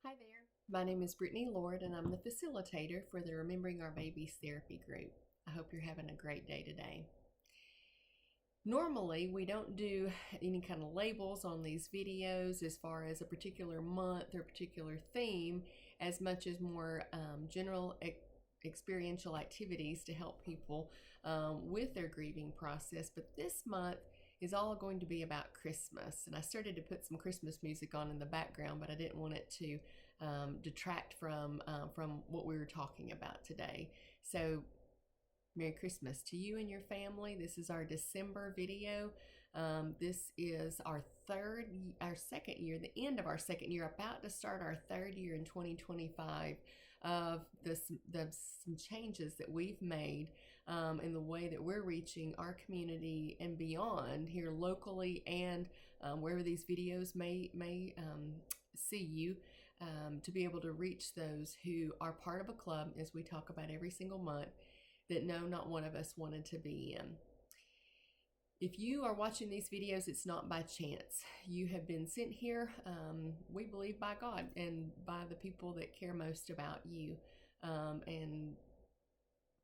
Hi there. My name is Brittany Lord, and I'm the facilitator for the Remembering Our Babies therapy group. I hope you're having a great day today. Normally, we don't do any kind of labels on these videos as far as a particular month or particular theme, as much as more general experiential activities to help people with their grieving process. But this month is all going to be about Christmas, and I started to put some Christmas music on in the background, but I didn't want it to detract from what we were talking about today. So Merry Christmas to you and your family. This is our December video. This is our second year, the end of our second year, about to start our third year in 2025 of some changes that we've made in the way that we're reaching our community and beyond here locally and wherever these videos may see you, to be able to reach those who are part of a club, as we talk about every single month, that no, not one of us wanted to be in. If you are watching these videos, it's not by chance. You have been sent here, we believe, by God and by the people that care most about you. And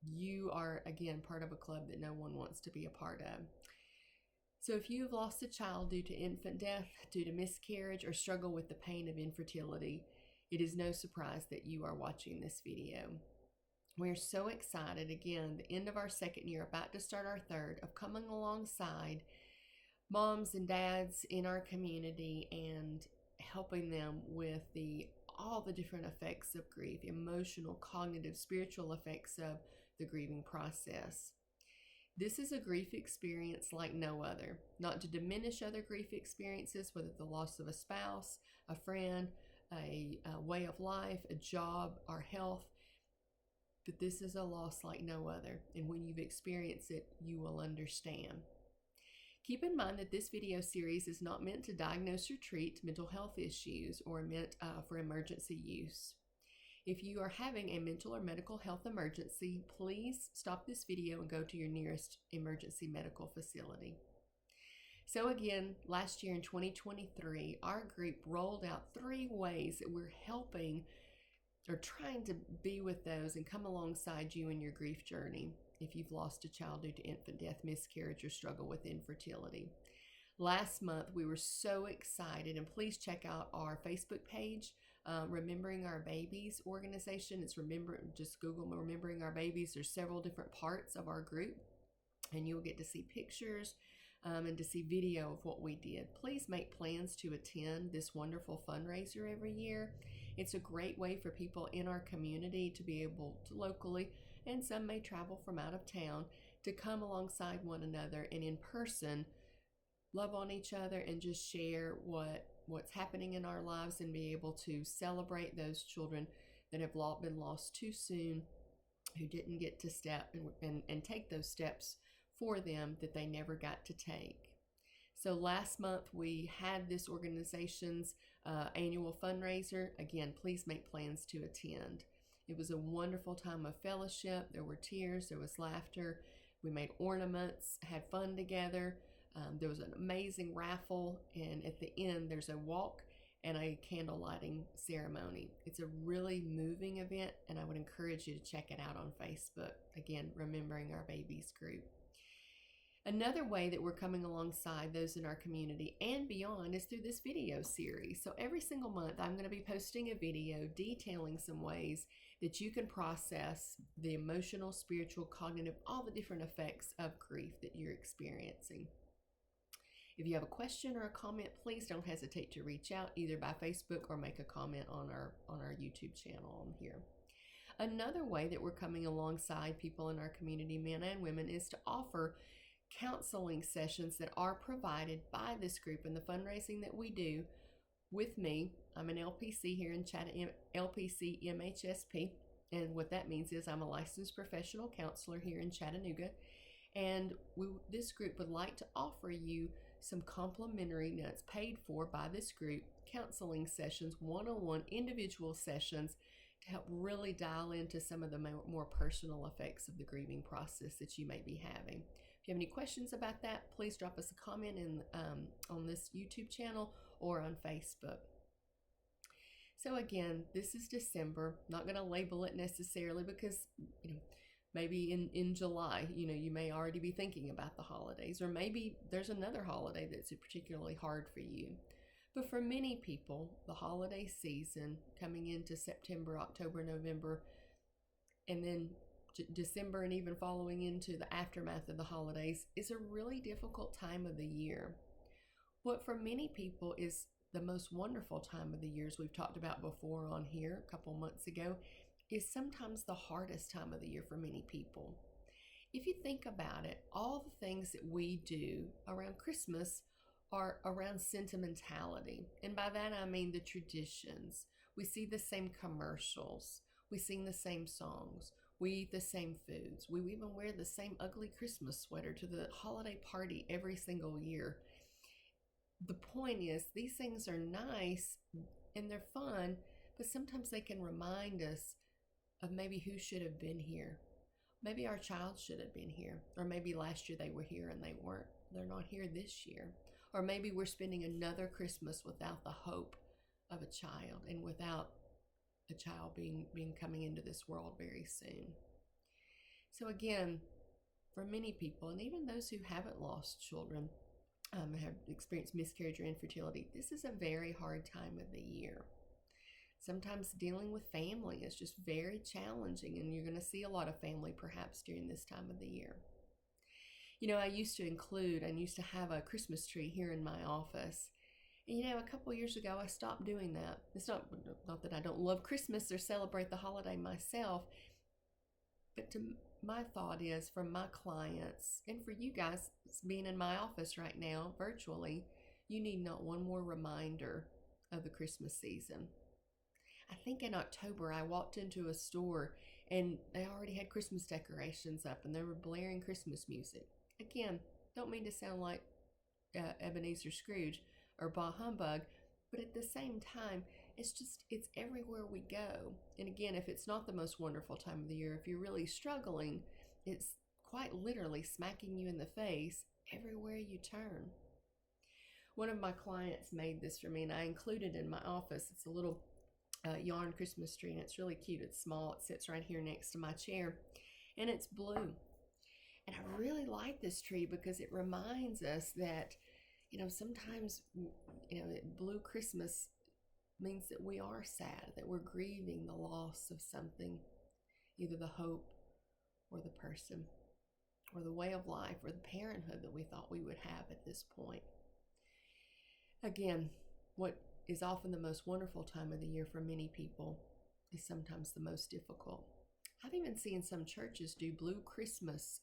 you are, again, part of a club that no one wants to be a part of. So if you have lost a child due to infant death, due to miscarriage, or struggle with the pain of infertility, it is no surprise that you are watching this video. We're so excited, again, the end of our second year, about to start our third, of coming alongside moms and dads in our community and helping them with all the different effects of grief, emotional, cognitive, spiritual effects of the grieving process. This is a grief experience like no other. Not to diminish other grief experiences, whether the loss of a spouse, a friend, a way of life, a job, our health, but this is a loss like no other, and when you've experienced it, you will understand. Keep in mind that this video series is not meant to diagnose or treat mental health issues or meant for emergency use. If you are having a mental or medical health emergency, please stop this video and go to your nearest emergency medical facility. So again, last year in 2023, our group rolled out 3 ways that we're helping or trying to be with those and come alongside you in your grief journey if you've lost a child due to infant death, miscarriage, or struggle with infertility. Last month, we were so excited, and please check out our Facebook page, Remembering Our Babies organization. Just Google Remembering Our Babies. There's several different parts of our group, and you'll get to see pictures and to see video of what we did. Please make plans to attend this wonderful fundraiser every year. It's a great way for people in our community to be able to locally, and some may travel from out of town, to come alongside one another and in person love on each other and just share what's happening in our lives and be able to celebrate those children that have been lost too soon, who didn't get to step and take those steps for them that they never got to take. So last month we had this organization's annual fundraiser. Again, please make plans to attend. It was a wonderful time of fellowship. There were tears, there was laughter. We made ornaments, had fun together. There was an amazing raffle, and at the end there's a walk and a candle lighting ceremony. It's a really moving event, and I would encourage you to check it out on Facebook. Again, Remembering Our Babies group. Another way that we're coming alongside those in our community and beyond is through this video series. So every single month, I'm going to be posting a video detailing some ways that you can process the emotional, spiritual, cognitive, all the different effects of grief that you're experiencing. If you have a question or a comment, please don't hesitate to reach out either by Facebook or make a comment on our YouTube channel on here. Another way that we're coming alongside people in our community, men and women, is to offer counseling sessions that are provided by this group and the fundraising that we do with me. I'm an LPC here in Chattanooga, LPC MHSP, and what that means is I'm a licensed professional counselor here in Chattanooga, and this group would like to offer you some complimentary, now it's paid for by this group, counseling sessions, one-on-one individual sessions to help really dial into some of the more personal effects of the grieving process that you may be having. If you have any questions about that, please drop us a comment on this YouTube channel or on Facebook. So again, this is December. Not going to label it necessarily because, maybe in July, you may already be thinking about the holidays, or maybe there's another holiday that's particularly hard for you. But for many people, the holiday season coming into September, October, November, and then December, and even following into the aftermath of the holidays, is a really difficult time of the year. What for many people is the most wonderful time of the year, as we've talked about before on here a couple months ago, is sometimes the hardest time of the year for many people. If you think about it, all the things that we do around Christmas are around sentimentality. And by that I mean the traditions. We see the same commercials. We sing the same songs. We eat the same foods. We even wear the same ugly Christmas sweater to the holiday party every single year. The point is, these things are nice and they're fun, but sometimes they can remind us of maybe who should have been here. Maybe our child should have been here, or maybe last year they were here and they weren't. They're not here this year. Or maybe we're spending another Christmas without the hope of a child, and without a child being coming into this world very soon. So again, for many people, and even those who haven't lost children, have experienced miscarriage or infertility, this is a very hard time of the year. Sometimes dealing with family is just very challenging, and you're going to see a lot of family perhaps during this time of the year. I used to have a Christmas tree here in my office. And, a couple of years ago, I stopped doing that. It's not that I don't love Christmas or celebrate the holiday myself, but my thought is, for my clients and for you guys being in my office right now virtually, you need not one more reminder of the Christmas season. I think in October I walked into a store and they already had Christmas decorations up and they were blaring Christmas music. Again, don't mean to sound like Ebenezer Scrooge or Bah Humbug, but at the same time, it's everywhere we go. And again, if it's not the most wonderful time of the year, if you're really struggling, it's quite literally smacking you in the face everywhere you turn. One of my clients made this for me, and I included it in my office. It's a little yarn Christmas tree, and it's really cute. It's small. It sits right here next to my chair, and it's blue. And I really like this tree because it reminds us that, sometimes, blue Christmas means that we are sad, that we're grieving the loss of something, either the hope or the person or the way of life or the parenthood that we thought we would have at this point. Again, what is often the most wonderful time of the year for many people is sometimes the most difficult. I've even seen some churches do blue Christmas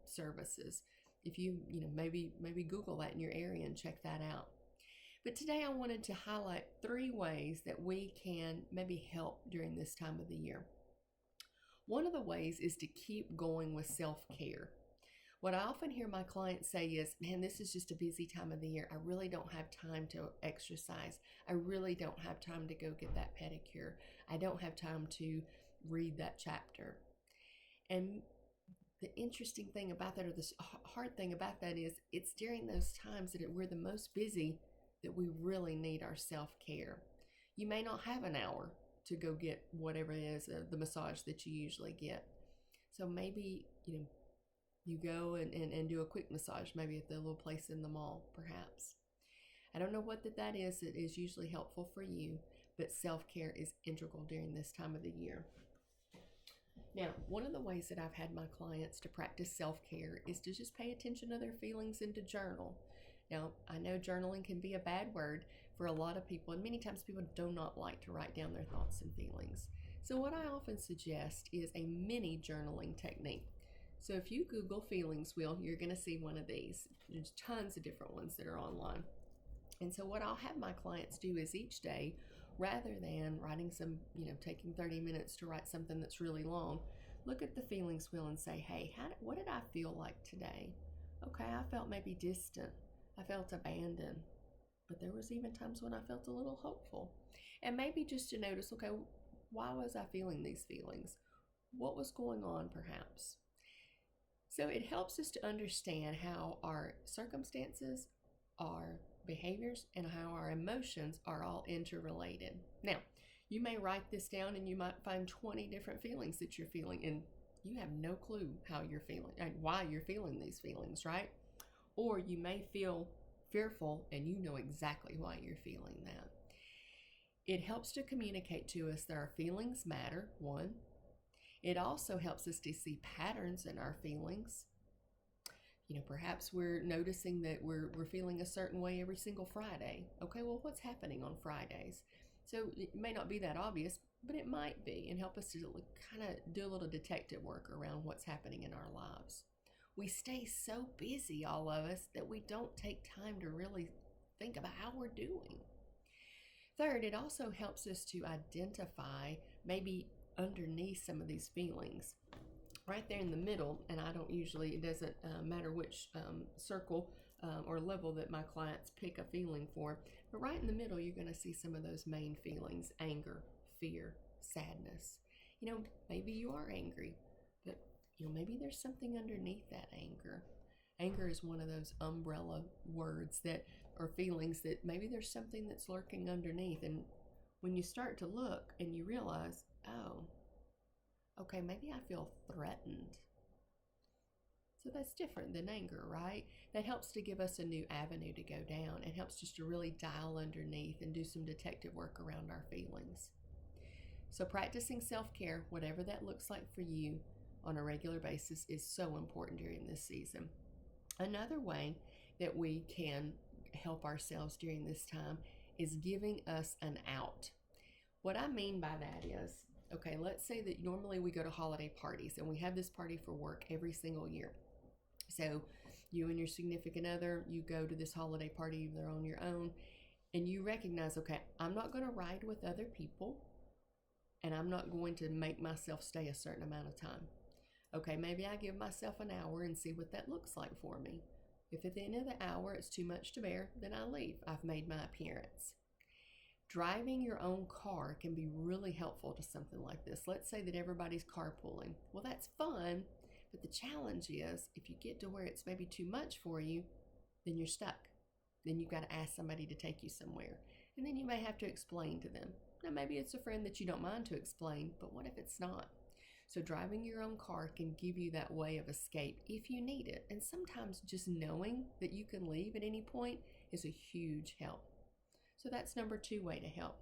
services. If you maybe Google that in your area and check that out. But today I wanted to highlight 3 ways that we can maybe help during this time of the year. One of the ways is to keep going with self-care. What I often hear my clients say is, man, this is just a busy time of the year. I really don't have time to exercise. I really don't have time to go get that pedicure. I don't have time to read that chapter. And the interesting thing about that, or the hard thing about that, is it's during those times that we're the most busy that we really need our self-care. You may not have an hour to go get whatever it is, the massage that you usually get. So maybe, you go and do a quick massage, maybe at the little place in the mall, perhaps. I don't know what that is that is usually helpful for you, but self-care is integral during this time of the year. Now, one of the ways that I've had my clients to practice self-care is to just pay attention to their feelings and to journal. Now, I know journaling can be a bad word for a lot of people, and many times people do not like to write down their thoughts and feelings. So what I often suggest is a mini journaling technique. So if you Google feelings wheel, you're going to see one of these. There's tons of different ones that are online. And so what I'll have my clients do is each day, rather than writing taking 30 minutes to write something that's really long, look at the feelings wheel and say, hey, what did I feel like today? Okay, I felt maybe distant. I felt abandoned. But there was even times when I felt a little hopeful. And maybe just to notice, okay, why was I feeling these feelings? What was going on, perhaps? So it helps us to understand how our circumstances, our behaviors, and how our emotions are all interrelated. Now, You may write this down and you might find 20 different feelings that you're feeling, and you have no clue how you're feeling and why you're feeling these feelings, right? Or you may feel fearful and you know exactly why you're feeling that. It helps to communicate to us that our feelings matter, one. It also helps us to see patterns in our feelings. Perhaps we're noticing that we're feeling a certain way every single Friday. Okay, well, what's happening on Fridays? So it may not be that obvious, but it might be, and help us to kind of do a little detective work around what's happening in our lives. We stay so busy, all of us, that we don't take time to really think about how we're doing. Third, it also helps us to identify maybe underneath some of these feelings. Right there in the middle, and it doesn't matter which circle or level that my clients pick a feeling for, but right in the middle, you're going to see some of those main feelings: anger, fear, sadness. Maybe you are angry, but maybe there's something underneath that anger. Anger is one of those umbrella words or feelings that maybe there's something that's lurking underneath. And when you start to look and you realize, oh, okay, maybe I feel threatened. So that's different than anger, right? That helps to give us a new avenue to go down. It helps just to really dial underneath and do some detective work around our feelings. So practicing self-care, whatever that looks like for you on a regular basis, is so important during this season. Another way that we can help ourselves during this time is giving us an out. What I mean by that is, okay, let's say that normally we go to holiday parties, and we have this party for work every single year. So you and your significant other, you go to this holiday party, they're on your own, and you recognize, okay, I'm not going to ride with other people, and I'm not going to make myself stay a certain amount of time. Okay, maybe I give myself an hour and see what that looks like for me. If at the end of the hour it's too much to bear, then I leave. I've made my appearance. Driving your own car can be really helpful to something like this. Let's say that everybody's carpooling. Well, that's fun, but the challenge is if you get to where it's maybe too much for you, then you're stuck. Then you've got to ask somebody to take you somewhere. And then you may have to explain to them. Now, maybe it's a friend that you don't mind to explain, but what if it's not? So driving your own car can give you that way of escape if you need it. And sometimes just knowing that you can leave at any point is a huge help. So that's number 2 way to help.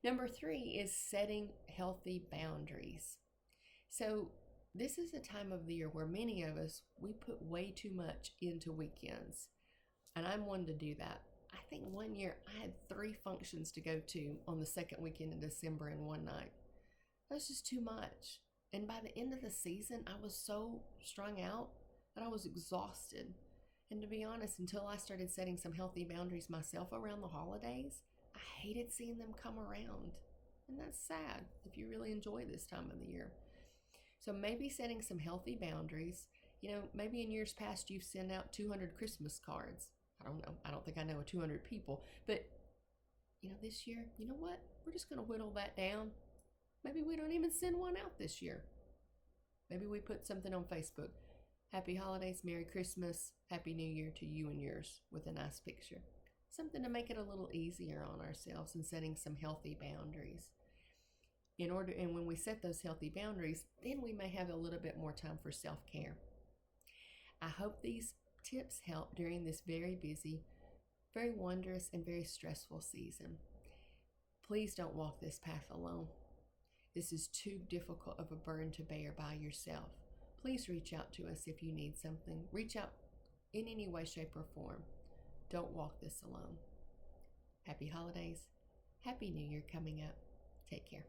Number 3 is setting healthy boundaries. So this is a time of the year where many of us, we put way too much into weekends. And I'm one to do that. I think one year I had 3 functions to go to on the second weekend in December in one night. That's just too much. And by the end of the season, I was so strung out that I was exhausted. And to be honest, until I started setting some healthy boundaries myself around the holidays, I hated seeing them come around. And that's sad if you really enjoy this time of the year. So maybe setting some healthy boundaries. Maybe in years past you've sent out 200 Christmas cards. I don't know. I don't think I know 200 people. But, this year, you know what? We're just going to whittle that down. Maybe we don't even send one out this year. Maybe we put something on Facebook. Happy holidays, Merry Christmas, Happy New Year to you and yours, with a nice picture. Something to make it a little easier on ourselves and setting some healthy boundaries. And when we set those healthy boundaries, then we may have a little bit more time for self-care. I hope these tips help during this very busy, very wondrous, and very stressful season. Please don't walk this path alone. This is too difficult of a burden to bear by yourself. Please reach out to us if you need something. Reach out in any way, shape, or form. Don't walk this alone. Happy holidays. Happy New Year coming up. Take care.